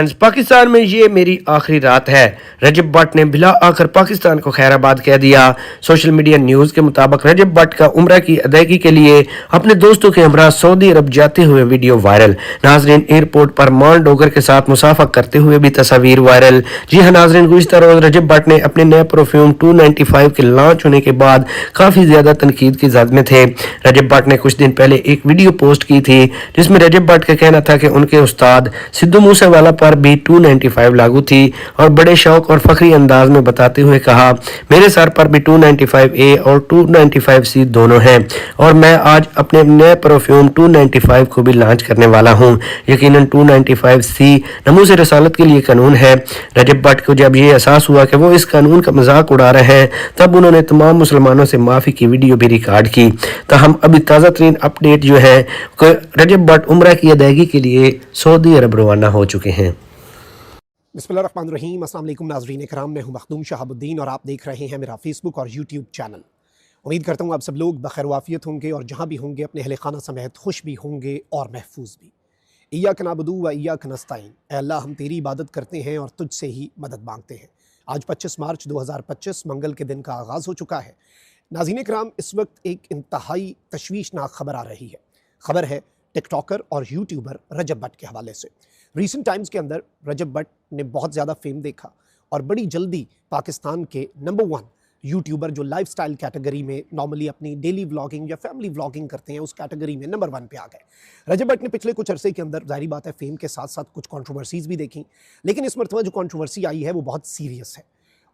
पाकिस्तान में ये मेरी आखिरी रात है। रजब भट्ट ने बिला आकर पाकिस्तान को खैराबाद कह दिया। सोशल मीडिया न्यूज़ के मुताबिक रजब भट्ट का उम्रा की अदायगी के लिए अपने दोस्तों के हमरा सऊदी अरब जाते हुए वीडियो वायरल। नाजरीन, एयरपोर्ट पर माल डोगर के साथ मुसाफा करते हुए भी तस्वीर वायरल। जी हाँ नाजरीन, गुज़िश्ता रोज रजब भट्ट ने अपने नए परफ्यूम 295 के लॉन्च होने के बाद काफ़ी ज़्यादा तनकीद की जद में थे। रजब भट्ट ने कुछ दिन पहले एक वीडियो पोस्ट की थी जिसमें रजब भट्ट का कहना था कि उनके उस्ताद सिद्धू मूसेवाला पर भी 295 लागू थी और बड़े शौक और फखरी अंदाज में बताते हुए कहा, मेरे सर पर भी 295A और 295C दोनों हैं और मैं आज अपने नए परफ्यूम 295 को भी लॉन्च करने वाला हूं। यकीनन 295C नमूस रसालत के लिए कानून है। रजब भट्ट को जब ये एहसास हुआ कि वो इस कानून का मजाक उड़ा रहे हैं, तब उन्होंने तमाम मुसलमानों से माफ़ी की वीडियो भी रिकॉर्ड की। तो हम अभी ताज़ा तरीन अपडेट जो है, रजब भट्ट उम्रा की अदायगी के लिए सऊदी अरब रवाना हो चुके हैं। बिस्मिल्लाहिर्रहमानिर्रहीम। अस्सलाम वालेकुम नाज़रीन इकराम, मैं हूं मखदूम शहाबुद्दीन और आप देख रहे हैं मेरा फेसबुक और यूट्यूब चैनल। उम्मीद करता हूं आप सब लोग बखैर वाफियत होंगे और जहां भी होंगे अपने अहले खाना समेत खुश भी होंगे और महफूज भी। इय्याक नअबुदु व इय्याक नस्तईन, ऐ अल्लाह हम तेरी इबादत करते हैं और तुझसे ही मदद मांगते हैं। आज 25 मार्च 2025 मंगल के दिन का आगाज़ हो चुका है। नाज़रीन इकराम, इस वक्त एक इंतहाई तशवीशनाक खबर आ रही है। खबर है टिकटॉकर और यूट्यूबर रजब भट्ट के हवाले से। रीसेंट टाइम्स के अंदर रजब भट्ट ने बहुत ज़्यादा फेम देखा और बड़ी जल्दी पाकिस्तान के नंबर 1 यूट्यूबर जो लाइफस्टाइल कैटेगरी में नॉर्मली अपनी डेली व्लॉगिंग या फैमिली व्लॉगिंग करते हैं, उस कैटेगरी में नंबर 1 पे आ गए। रजब भट्ट ने पिछले कुछ अरसे के अंदर ज़ाहिर बात है फेम के साथ साथ कुछ कंट्रोवर्सीज़ भी देखी, लेकिन इस मरतबा जो कंट्रोवर्सी आई है वो बहुत सीरियस है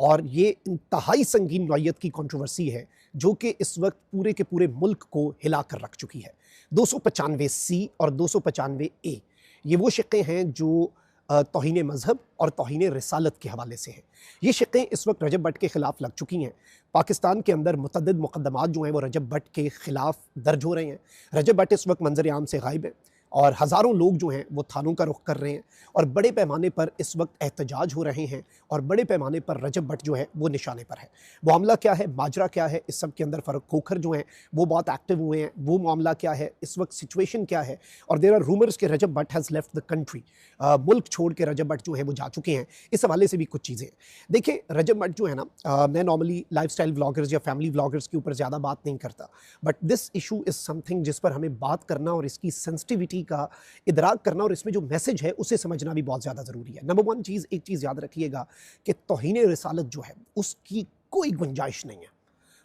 और ये इंतहाई संगीन नौइयत की कंट्रोवर्सी है जो कि इस वक्त पूरे के पूरे मुल्क को हिला कर रख चुकी है। 295C और 295A ये वो शिक्कें हैं जो तौहीन मज़हब और तौहीन रिसालत के हवाले से हैं। ये शिक्कें इस वक्त रजब भट्ट के ख़िलाफ़ लग चुकी हैं। पाकिस्तान के अंदर मुतअद्दिद मुक़द्दमात जो हैं वो रजब भट्ट के ख़िलाफ़ दर्ज हो रहे हैं। रजब भट्ट इस वक्त मंज़र आम से गायब है और हज़ारों लोग जो हैं वो थानों का रुख कर रहे हैं और बड़े पैमाने पर इस वक्त एहतजाज हो रहे हैं और बड़े पैमाने पर रजब भट्ट जो है वो निशाने पर है। मामला क्या है, माजरा क्या है, इस सब के अंदर फ़र्क खोखर जो हैं वो बहुत एक्टिव हुए हैं। वो मामला क्या है, इस वक्त सिचुएशन क्या है, और देयर आर रूमर्स कि Rajab Bhatt has left the country, मुल्क छोड़ के रजब भट्ट जो है वो जा चुके हैं। इस हवाले से भी कुछ चीज़ें हैं। देखिए रजब भट्ट जो है ना, मैं नॉर्मली लाइफस्टाइल व्लॉगर्स या फैमिली व्लॉगर्स के ऊपर ज़्यादा बात नहीं करता, but this issue is something जिस पर हमें बात करना और इसकी सेंसिटिविटी का इदराक करना और इसमें जो मैसेज है उसे समझना भी बहुत ज़्यादा ज़रूरी है। नंबर 1 चीज़, एक चीज़ याद रखिएगा कि तौहीन रिसालत जो है उसकी कोई गुंजाइश नहीं है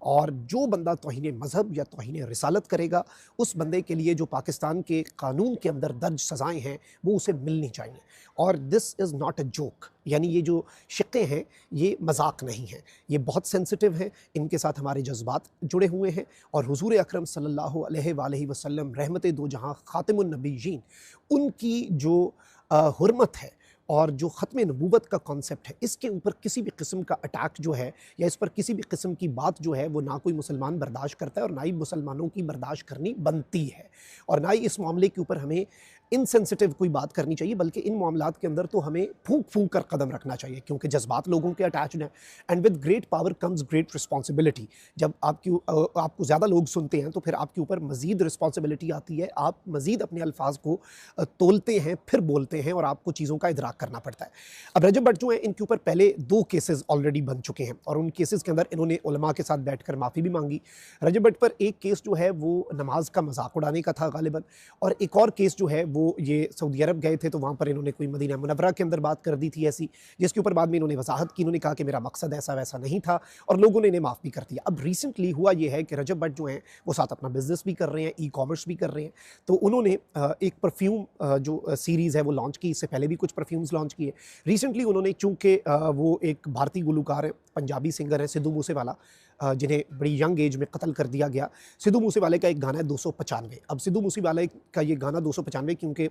और जो बंदा तौहीन मज़हब या तौहीन रिसालत करेगा उस बंदे के लिए जो पाकिस्तान के कानून के अंदर दर्ज सज़ाएँ हैं वो उसे मिलनी चाहिए। और this is not a joke, यानी ये जो शिक्के हैं ये मजाक नहीं है, ये बहुत सेंसिटिव हैं, इनके साथ हमारे जज्बात जुड़े हुए हैं और हुज़ूर अकरम सल्लल्लाहु अलैहि वसल्लम रहमत दो जहाँ ख़ातिमुन नबीयीन, उनकी जो हुर्मत है और जो ख़त्म नबूवत का कॉन्सेप्ट है, इसके ऊपर किसी भी किस्म का अटैक जो है या इस पर किसी भी किस्म की बात जो है वो ना कोई मुसलमान बर्दाश्त करता है और ना ही मुसलमानों की बर्दाश्त करनी बनती है और ना ही इस मामले के ऊपर हमें इनसेंसिटिव कोई बात करनी चाहिए, बल्कि इन मामलात के अंदर तो हमें फूंक फूंक कर कदम रखना चाहिए क्योंकि जज्बात लोगों के अटैच्ड हैं and with great power comes great responsibility. जब आपको ज़्यादा लोग सुनते हैं तो फिर आपके ऊपर मज़ीद रिस्पॉन्सिबिलिटी आती है, आप मज़ीद अपने अल्फाज को तोलते हैं, फिर बोलते हैं और आपको चीज़ों का इदराक करना पड़ता है। अब रजब भट्ट जो है इनके ऊपर पहले 2 केसेस ऑलरेडी बन चुके हैं और उन केसेस के अंदर इन्होंने उलमा के साथ बैठकर माफ़ी भी मांगी। रजब भट्ट पर एक केस जो है वो नमाज का मजाक उड़ाने का था गालिबन, और एक और केस जो है वो ये सऊदी अरब गए थे तो वहाँ पर इन्होंने कोई मदीना मुनव्वरा के अंदर बात कर दी थी ऐसी, जिसके ऊपर बाद में इन्होंने वजाहत की। इन्होंने कहा कि मेरा मकसद ऐसा वैसा नहीं था और लोगों ने इन्हें माफ़ भी कर दिया। अब रिसेंटली हुआ ये है कि रजब भट्ट जो हैं वो साथ अपना बिजनेस भी कर रहे हैं, ई-कॉमर्स भी कर रहे हैं, तो उन्होंने एक परफ्यूम जो सीरीज़ है वो लॉन्च की। इससे पहले भी कुछ परफ्यूम्स लॉन्च किए। रिसेंटली उन्होंने, चूँकि वो एक भारतीय गुलकार है, पंजाबी सिंगर है सिद्धू मूसेवाला, जिन्हें बड़ी यंग एज में कत्ल कर दिया गया। सिद्धू मूसेवाले का एक गाना है 295। अब सिद्धू मूसेवाले का ये गाना 295 क्योंकि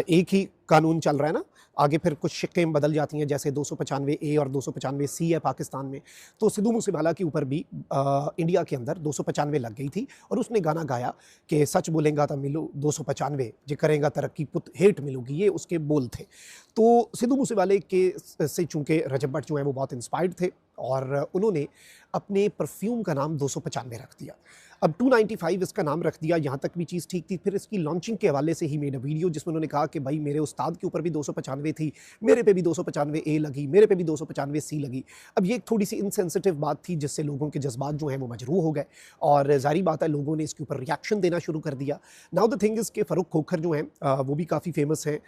एक ही कानून चल रहा है ना, आगे फिर कुछ शिक्कें बदल जाती हैं, जैसे 295A और 295C है पाकिस्तान में, तो सिद्धू मूसेवाला के ऊपर भी इंडिया के अंदर 295 लग गई थी और उसने गाना गाया कि सच बोलेगा तो मिलो 295, जे करेगा तरक्की पुत हेठ मिलूगी, ये उसके बोल थे। तो सिद्धू मूसेवाले के से चूँकि रजब भट्ट जो है वो बहुत इंस्पायर्ड थे और उन्होंने अपने परफ्यूम का नाम 295 रख दिया। अब 295 इसका नाम रख दिया, यहाँ तक भी चीज़ ठीक थी। फिर इसकी लॉन्चिंग के हवाले से ही मेड अ वीडियो जिसमें उन्होंने कहा कि भाई मेरे उस्ताद के ऊपर भी 295 थी, मेरे पे भी 295 ए लगी, मेरे पे भी 295 सी लगी। अब ये एक थोड़ी सी इनसेंसिटिव बात थी जिससे लोगों के जज्बात जो हैं वो मजरूह हो गए और ज़ाहिर बात है लोगों ने इसके ऊपर रिएक्शन देना शुरू कर दिया। नाउ द थिंग इज़ कि फ़ारूक खोखर जो हैं वो भी काफ़ी फेमस हैं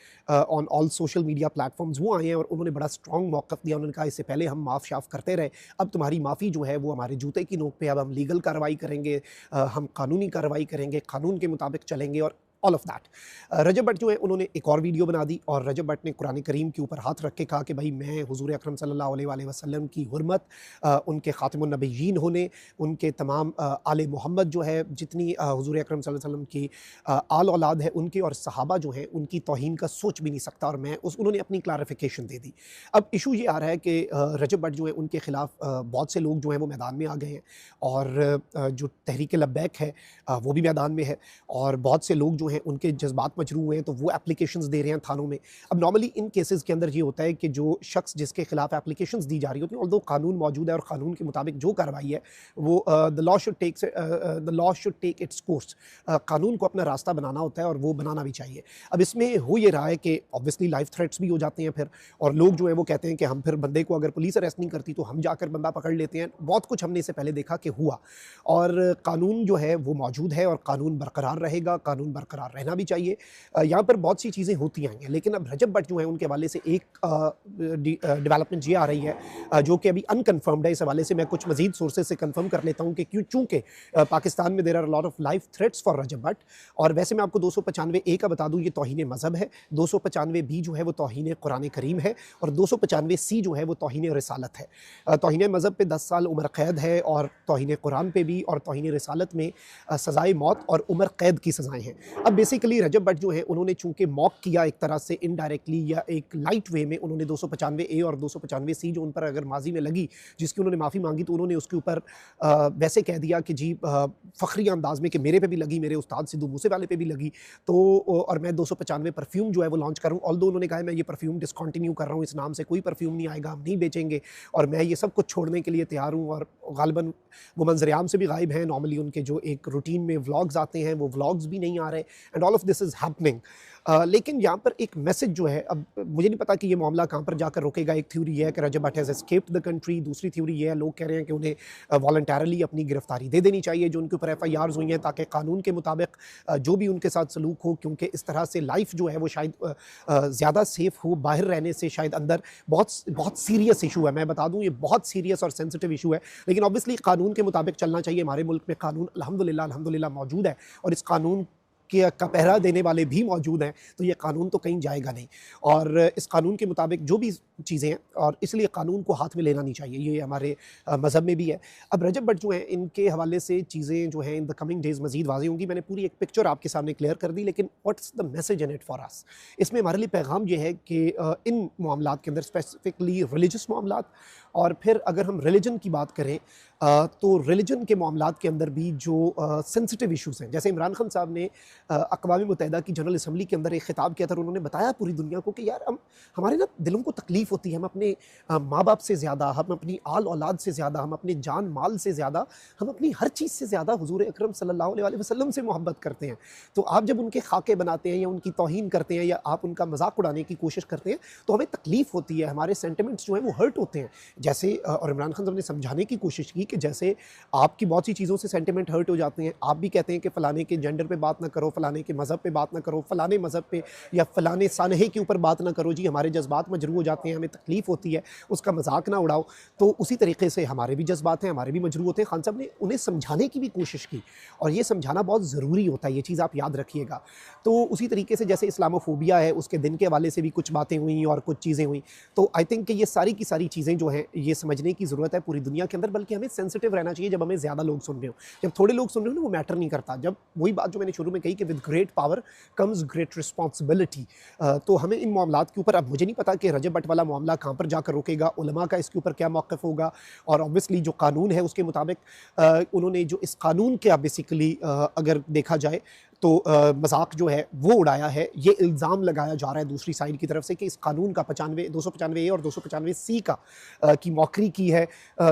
on all social media platforms. वो आए हैं और उन्होंने बड़ा स्ट्रॉन्ग मौक़िफ़ दिया। उन्होंने कहा इससे पहले हम माफ़ शाफ़ करते रहे, अब तुम्हारी माफ़ी जो है वो हमारे जूते की नोक पे, अब हम लीगल कार्रवाई करेंगे, हम कानूनी कार्रवाई करेंगे, कानून के मुताबिक चलेंगे और ऑल ऑफ दैट। रजब भट्ट जो है उन्होंने एक और वीडियो बना दी और रजब भट्ट ने कुरान करीम के ऊपर हाथ रख के कहा कि भाई मैं हुजूर अकरम सल्लल्लाहु अलैहि वसल्लम की हुर्मत, उनके ख़ातिमुन नबिय्यीन होने, उनके तमाम आले मोहम्मद जो है, जितनी हुजूर अकरम सल्लल्लाहु अलैहि वसल्लम की आल औलाद है उनके और सहाबा जो हैं उनकी तौहीन का सोच भी नहीं सकता। और मैं उन्होंने अपनी क्लैरिफिकेशन दे दी। अब इशू ये आ रहा है कि रजब भट्ट जो है उनके ख़िलाफ़ बहुत से लोग जो हैं वो मैदान में आ गए हैं और जो तहरीक लब्बैक है वो भी मैदान में है और बहुत से लोग जो हैं उनके जज्बात मजरूह हुए हैं तो वो एप्लीकेशंस दे रहे हैं थानों में। अब नॉर्मली इन केसेस के अंदर ये होता है कि जो शख्स जिसके खिलाफ एप्लीकेशंस दी जा रही होती हैं, ऑल्दो कानून मौजूद है और कानून के मुताबिक जो कार्रवाई है वो the law should take its course. कानून को अपना रास्ता बनाना होता है और वो बनाना भी चाहिए। अब इसमें हो ये रहा है कि ऑब्वियसली लाइफ थ्रेट्स भी हो जाते हैं फिर, और लोग जो है वो कहते हैं कि हम फिर बंदे को अगर पुलिस अरेस्ट नहीं करती तो हम जाकर बंदा पकड़ लेते हैं। बहुत कुछ हमने इससे पहले देखा कि हुआ, और कानून जो है वो मौजूद है और कानून बरकरार रहेगा, कानून बरकरार रहना भी चाहिए। यहाँ पर बहुत सी चीज़ें होती आई हैं, लेकिन अब रजब भट्ट जो है उनके हवाले से एक डेवलपमेंट ये आ रही है जो कि अभी अनकन्फर्म्ड है। इस हवाले से मैं कुछ मजीद सोर्सेज से कंफर्म कर लेता हूँ कि क्यों, चूँकि पाकिस्तान में there are lot of life threats for Rajab Bhatt. और वैसे मैं आपको 295 ए का बता दूँ, ये तौहीन मज़हब है, 295 बी जो है वो तौहीन कुरान करीम है और 295 सी जो है वो तौहीन रिसालत है। तौहीन मज़हब पे 10 साल उम्र कैद है और तौहीन कुरान पे भी, और तौहीन रिसालत में सज़ाए मौत और उम्र कैद की सज़ाएँ हैं। अब बेसिकली रजब भट्ट जो है उन्होंने चूँकि मॉक किया एक तरह से इनडायरेक्टली या एक लाइट वे में, उन्होंने 295 ए और 295 सी जो उन पर अगर माजी में लगी, जिसकी उन्होंने माफ़ी मांगी, तो उन्होंने उसके ऊपर वैसे कह दिया कि जी फ़ख्री अंदाज में कि मेरे पे भी लगी, मेरे उस्ताद सिद्धू मूसे वाले पे भी लगी, तो और मैं 295 परफ्यूम जो है वो लॉन्च करूँ। ऑल्दो उन्होंने कहा मैं ये परफ्यूम डिसकंटिन्यू कर रहा हूँ, इस नाम से कोई परफ्यूम नहीं आएगा, हम नहीं बेचेंगे और मैं ये सब कुछ छोड़ने के लिए तैयार हूँ। और गालिबन वो मंज़र-ए-आम से भी गायब हैं। नॉर्मली उनके जो एक रूटीन में व्लॉग्स आते हैं वो व्लॉग्स भी नहीं आ रहे and all of this is happening. लेकिन यहाँ पर एक मैसेज जो है, अब मुझे नहीं पता कि ये मामला कहाँ पर जाकर रुकेगा। एक थ्योरी ये है कि Rajab Bhatt has escaped the country, दूसरी थ्योरी ये है, लोग कह रहे हैं कि उन्हें वॉलंटरली अपनी गिरफ्तारी दे देनी चाहिए जो उनके ऊपर FIRs हुई हैं, ताकि कानून के मुताबिक जो भी उनके साथ सलूक हो, क्योंकि इस तरह से लाइफ जो है वो शायद ज़्यादा सेफ हो, बाहर रहने से शायद अंदर बहुत सीरियस इशू है। मैं बता दूँ ये बहुत सीरियस और सेंसिटिव इशू है, लेकिन ऑब्वियसली कानून के मुताबिक चलना चाहिए। हमारे मुल्क में कानून अल्हम्दुलिल्लाह मौजूद है और इस कानून का पहरा देने वाले भी मौजूद हैं, तो ये कानून तो कहीं जाएगा नहीं और इस कानून के मुताबिक जो भी चीज़ें हैं, और इसलिए कानून को हाथ में लेना नहीं चाहिए, ये हमारे मज़हब में भी है। अब रजब भट्ट जो हैं इनके हवाले से चीज़ें जो हैं इन द कमिंग डेज़ मज़ीद वाज़ेह होंगी। मैंने पूरी एक पिक्चर आपके सामने क्लियर कर दी, लेकिन what's the message in it for us? इसमें हमारे लिए पैगाम ये है कि इन मामलात के अंदर स्पेसिफिकली रिलीजियस मामलात, और फिर अगर हम रिलीजन की बात करें तो रिलीजन के मामलात के अंदर भी जो सेंसिटिव इशूज़ हैं, जैसे इमरान खान साहब ने अक़वाम मुत्तहिदा की जनरल असम्बली के अंदर एक ख़िताब किया था और उन्होंने बताया पूरी दुनिया को कि यार हमारे ना दिलों को तकलीफ़ होती है, हम अपने माँ बाप से ज़्यादा, हम अपनी आल औलाद से ज़्यादा, हम अपने जान माल से ज़्यादा, हम अपनी हर चीज़ से ज़्यादा हुज़ूर अकरम सल्लल्लाहु अलैहि वसल्लम से मोहब्बत करते हैं। तो आप जब उनके खाके बनाते हैं या उनकी तौहीन करते हैं या आप उनका मजाक उड़ाने की कोशिश करते हैं तो हमें तकलीफ़ होती है, हमारे सेंटिमेंट्स जो हैं वो हर्ट होते हैं। जैसे और इमरान खान साहब ने समझाने की कोशिश की कि जैसे आपकी बहुत सी चीज़ों से सेंटिमेंट हर्ट हो जाते हैं, आप भी कहते हैं कि फ़लाने के जेंडर पे बात ना करो, फ़लाने के मज़हब पे बात ना करो, फ़लाने मज़हब पे या फ़लाने सानहे के ऊपर बात ना करो, जी हमारे जज्बात मजरूह हो जाते हैं, हमें तकलीफ़ होती है, उसका मजाक ना उड़ाओ। तो उसी तरीके से हमारे भी जज्बात हैं, हमारे भी मजरूह होते हैं। खान साहब ने उन्हें समझाने की भी कोशिश की और ये समझाना बहुत ज़रूरी होता है, ये चीज़ आप याद रखिएगा। तो उसी तरीके से जैसे इस्लामोफोबिया है, उसके दिन के हवाले से भी कुछ बातें हुई और कुछ चीज़ें हुई। तो आई थिंक कि ये सारी की सारी चीज़ें जो हैं ये समझने की ज़रूरत है पूरी दुनिया के अंदर, बल्कि हमें सेंसिटिव रहना चाहिए। जब हमें ज़्यादा लोग सुन रहे हो, जब थोड़े लोग सुन रहे हो ना, वो मैटर नहीं करता। जब वही बात जो मैंने शुरू में कही कि with great power comes great responsibility, तो हमें इन मामलात के ऊपर, अब मुझे नहीं पता कि रजब भट्ट वाला मामला कहाँ पर जाकर रुकेगा, उलमा का इसके ऊपर क्या मौक़िफ़ होगा, और ऑब्वियसली जो कानून है उसके मुताबिक उन्होंने जो इस कानून के बेसिकली अगर देखा जाए तो मजाक जो है वो उड़ाया है। ये इल्ज़ाम लगाया जा रहा है दूसरी साइड की तरफ से कि इस कानून का 295 ए और 295 सी का की मौखरी की है।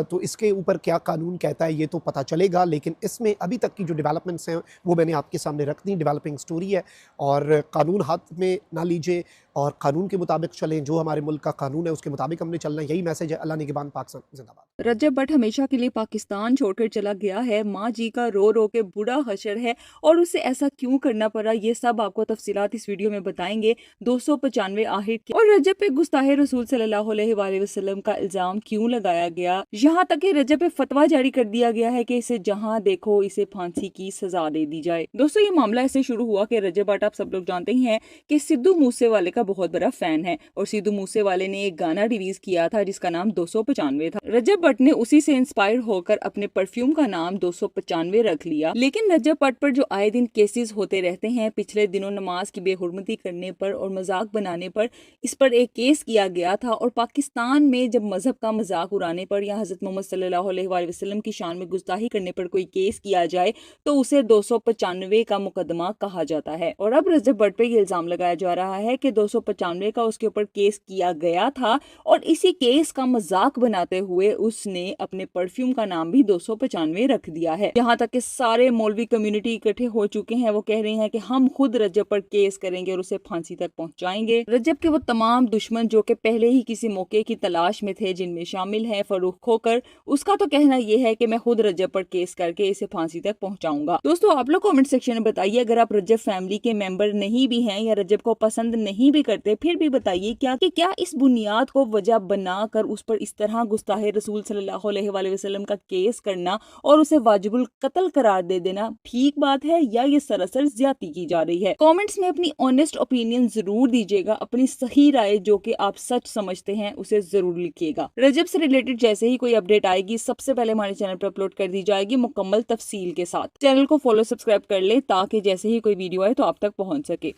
तो इसके ऊपर क्या कानून कहता है ये तो पता चलेगा, लेकिन इसमें अभी तक की जो डेवलपमेंट्स हैं वो मैंने आपके सामने रख दी। डेवलपिंग स्टोरी है और कानून हाथ में ना लीजिए और कानून के मुताबिक चलें। जो हमारे मुल्क का कानून है उसके मुताबिक हमने चलना है, यही मैसेज है। अल्लाह निगहबान, पाकिस्तान जिंदाबाद। रजब भट्ट हमेशा के लिए पाकिस्तान छोड़कर चला गया है। माँ जी का रो रो के बुरा हशर है और उसे ऐसा क्यों करना पड़ा, ये सब आपको तफसीलात इस वीडियो में बताएंगे। 295 आहट की और रजब पे गुस्ताहे रसूल सल्लल्लाहु अलैहि वसल्लम का इल्जाम क्यों लगाया गया, यहाँ तक कि रजब पे फतवा जारी कर दिया गया है कि इसे जहाँ देखो इसे फांसी की सजा दे दी जाए। दोस्तों, ये मामला ऐसे शुरू हुआ कि रजब भट्ट, आप सब लोग जानते ही हैं कि सिद्धू मूसेवाले का बहुत बड़ा फैन है और सिद्धू मूसेवाले ने एक गाना रिलीज किया था जिसका नाम 295 था। रजब भट्ट ने उसी से इंस्पायर होकर अपने परफ्यूम का नाम 295 रख लिया। लेकिन रजब भट्ट पर जो आए दिन केसेस होते रहते हैं, पिछले दिनों नमाज की बेहुरमती करने पर और मजाक बनाने पर इस पर एक केस किया गया था। और पाकिस्तान में जब मजहब का मजाक उड़ाने पर या हजरत मोहम्मद सल्लल्लाहु अलैहि वसल्लम की शान में गुस्ताही करने पर कोई केस किया जाए तो उसे 295 का मुकदमा कहा जाता है। और अब रजब भट्ट पे ये इल्जाम लगाया जा रहा है कि 295 का उसके ऊपर केस किया गया था और इसी केस का मजाक बनाते हुए उसने अपने परफ्यूम का नाम भी 295 रख दिया है। यहाँ तक कि सारे मौलवी कम्युनिटी इकट्ठे हो चुके हैं। वो कह रहे हैं कि हम खुद रजब पर केस करेंगे और उसे फांसी तक पहुंचाएंगे। रजब के वो तमाम दुश्मन जो कि पहले ही किसी मौके की तलाश में थे, जिनमें शामिल है फरूख खोकर, उसका तो कहना यह है कि मैं खुद रजब पर केस करके इसे फांसी तक पहुंचाऊंगा। दोस्तों, आप लोग कमेंट सेक्शन में बताइए, अगर आप रजब फैमिली के मेंबर नहीं भी हैं या रजब को पसंद नहीं भी करते, फिर भी बताइए क्या इस बुनियाद को वजह बनाकर उस पर इस तरह गुस्ताहे रसूल सल्लल्लाहु अलैहि वसल्लम का केस करना और उसे वाजिबुल कत्ल करार दे देना ठीक बात है या ये सरासर ज्यादती की जा रही है। कमेंट्स में अपनी ऑनेस्ट ओपिनियन जरूर दीजिएगा। अपनी सही राय जो कि आप सच समझते हैं उसे जरूर लिखिएगा। रजब से रिलेटेड जैसे ही कोई अपडेट आएगी सबसे पहले हमारे चैनल पर अपलोड कर दी जाएगी मुकम्मल तफसील के साथ। चैनल को फॉलो सब्सक्राइब कर ले ताकि जैसे ही कोई वीडियो आए तो आप तक पहुंच सके।